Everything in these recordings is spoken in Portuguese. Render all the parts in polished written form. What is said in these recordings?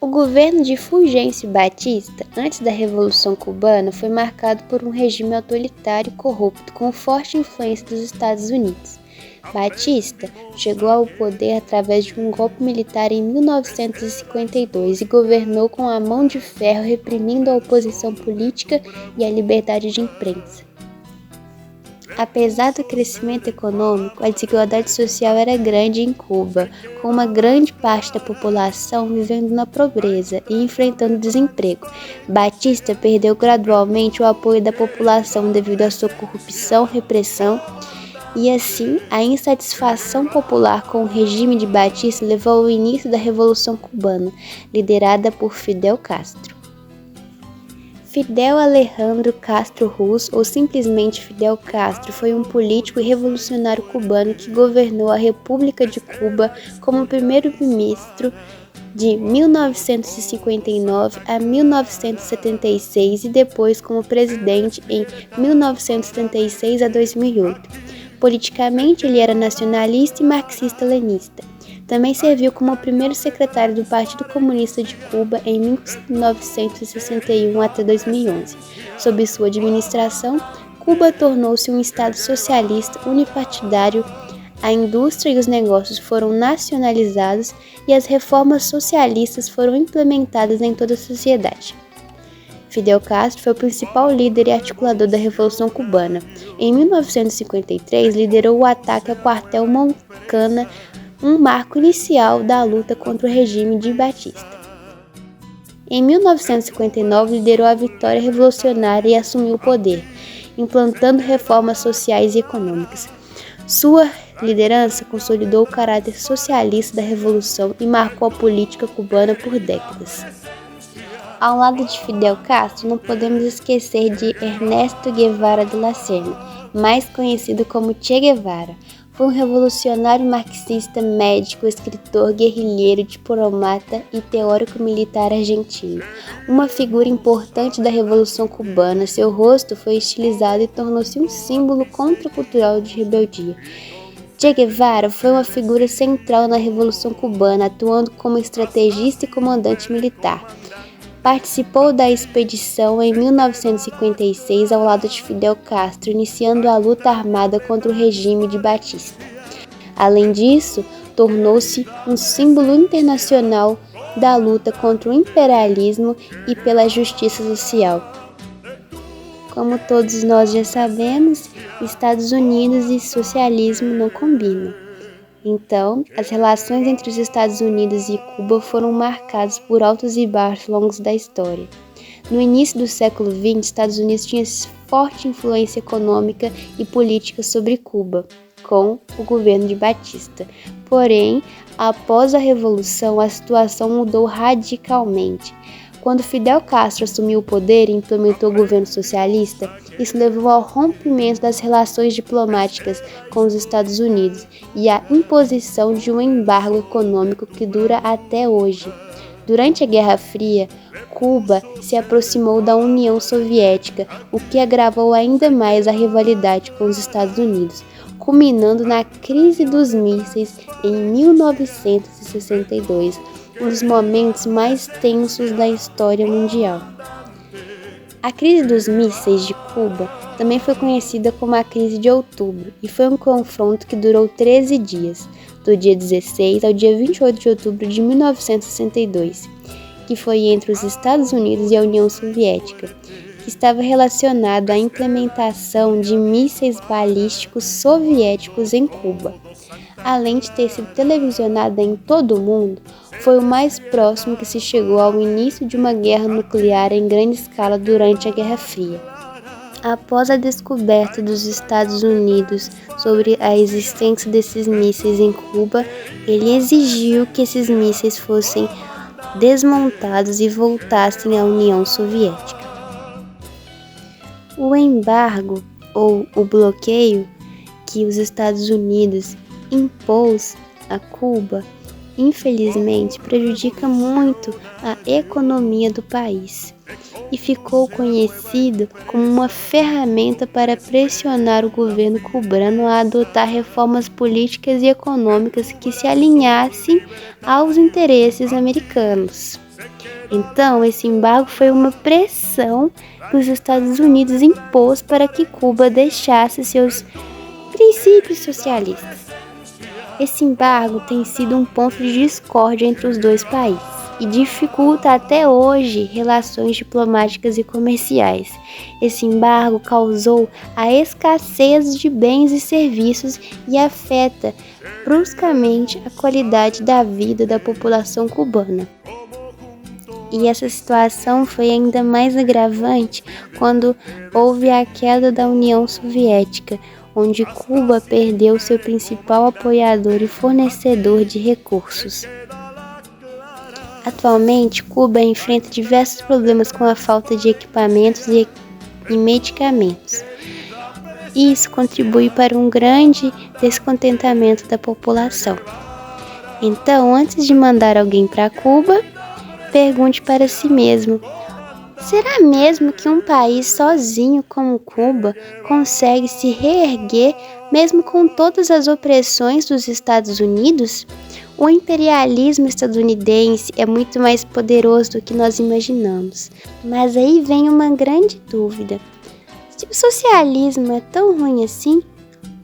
O governo de Fulgêncio Batista, antes da Revolução Cubana, foi marcado por um regime autoritário e corrupto, com forte influência dos Estados Unidos. Batista chegou ao poder através de um golpe militar em 1952 e governou com a mão de ferro, reprimindo a oposição política e a liberdade de imprensa. Apesar do crescimento econômico, a desigualdade social era grande em Cuba, com uma grande parte da população vivendo na pobreza e enfrentando desemprego. Batista perdeu gradualmente o apoio da população devido à sua corrupção, repressão, e assim a insatisfação popular com o regime de Batista levou ao início da Revolução Cubana, liderada por Fidel Castro. Fidel Alejandro Castro Ruz, ou simplesmente Fidel Castro, foi um político e revolucionário cubano que governou a República de Cuba como primeiro-ministro de 1959 a 1976 e depois como presidente em 1976 a 2008. Politicamente, ele era nacionalista e marxista-leninista. Também serviu como o primeiro secretário do Partido Comunista de Cuba em 1961 até 2011. Sob sua administração, Cuba tornou-se um estado socialista unipartidário. A indústria e os negócios foram nacionalizados e as reformas socialistas foram implementadas em toda a sociedade. Fidel Castro foi o principal líder e articulador da Revolução Cubana. Em 1953, liderou o ataque ao quartel Moncana, um marco inicial da luta contra o regime de Batista. Em 1959, liderou a vitória revolucionária e assumiu o poder, implantando reformas sociais e econômicas. Sua liderança consolidou o caráter socialista da Revolução e marcou a política cubana por décadas. Ao lado de Fidel Castro, não podemos esquecer de Ernesto Guevara de la Serna, mais conhecido como Che Guevara. Foi um revolucionário marxista, médico, escritor, guerrilheiro, diplomata e teórico militar argentino. Uma figura importante da Revolução Cubana, seu rosto foi estilizado e tornou-se um símbolo contracultural de rebeldia. Che Guevara foi uma figura central na Revolução Cubana, atuando como estrategista e comandante militar. Participou da expedição em 1956 ao lado de Fidel Castro, iniciando a luta armada contra o regime de Batista. Além disso, tornou-se um símbolo internacional da luta contra o imperialismo e pela justiça social. Como todos nós já sabemos, Estados Unidos e socialismo não combinam. Então, as relações entre os Estados Unidos e Cuba foram marcadas por altos e baixos ao longo da história. No início do século XX, os Estados Unidos tinham forte influência econômica e política sobre Cuba, com o governo de Batista. Porém, após a Revolução, a situação mudou radicalmente. Quando Fidel Castro assumiu o poder e implementou o governo socialista, isso levou ao rompimento das relações diplomáticas com os Estados Unidos e à imposição de um embargo econômico que dura até hoje. Durante a Guerra Fria, Cuba se aproximou da União Soviética, o que agravou ainda mais a rivalidade com os Estados Unidos, culminando na crise dos mísseis em 1962. Um dos momentos mais tensos da história mundial. A crise dos mísseis de Cuba também foi conhecida como a crise de outubro e foi um confronto que durou 13 dias, do dia 16 ao dia 28 de outubro de 1962, que foi entre os Estados Unidos e a União Soviética, que estava relacionado à implementação de mísseis balísticos soviéticos em Cuba. Além de ter sido televisionada em todo o mundo, foi o mais próximo que se chegou ao início de uma guerra nuclear em grande escala durante a Guerra Fria. Após a descoberta dos Estados Unidos sobre a existência desses mísseis em Cuba, ele exigiu que esses mísseis fossem desmontados e voltassem à União Soviética. O embargo, ou o bloqueio, que os Estados Unidos impôs a Cuba, infelizmente prejudica muito a economia do país e ficou conhecido como uma ferramenta para pressionar o governo cubano a adotar reformas políticas e econômicas que se alinhassem aos interesses americanos. Então, esse embargo foi uma pressão que os Estados Unidos impôs para que Cuba deixasse seus princípios socialistas. Esse embargo tem sido um ponto de discórdia entre os dois países e dificulta até hoje relações diplomáticas e comerciais. Esse embargo causou a escassez de bens e serviços e afeta bruscamente a qualidade da vida da população cubana. E essa situação foi ainda mais agravante quando houve a queda da União Soviética, onde Cuba perdeu seu principal apoiador e fornecedor de recursos. Atualmente, Cuba enfrenta diversos problemas com a falta de equipamentos e medicamentos. Isso contribui para um grande descontentamento da população. Então, antes de mandar alguém para Cuba, pergunte para si mesmo: será mesmo que um país sozinho como Cuba consegue se reerguer mesmo com todas as opressões dos Estados Unidos? O imperialismo estadunidense é muito mais poderoso do que nós imaginamos. Mas aí vem uma grande dúvida. Se o socialismo é tão ruim assim,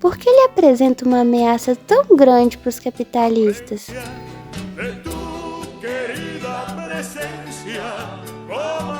por que ele apresenta uma ameaça tão grande para os capitalistas? De tu querida presencia, como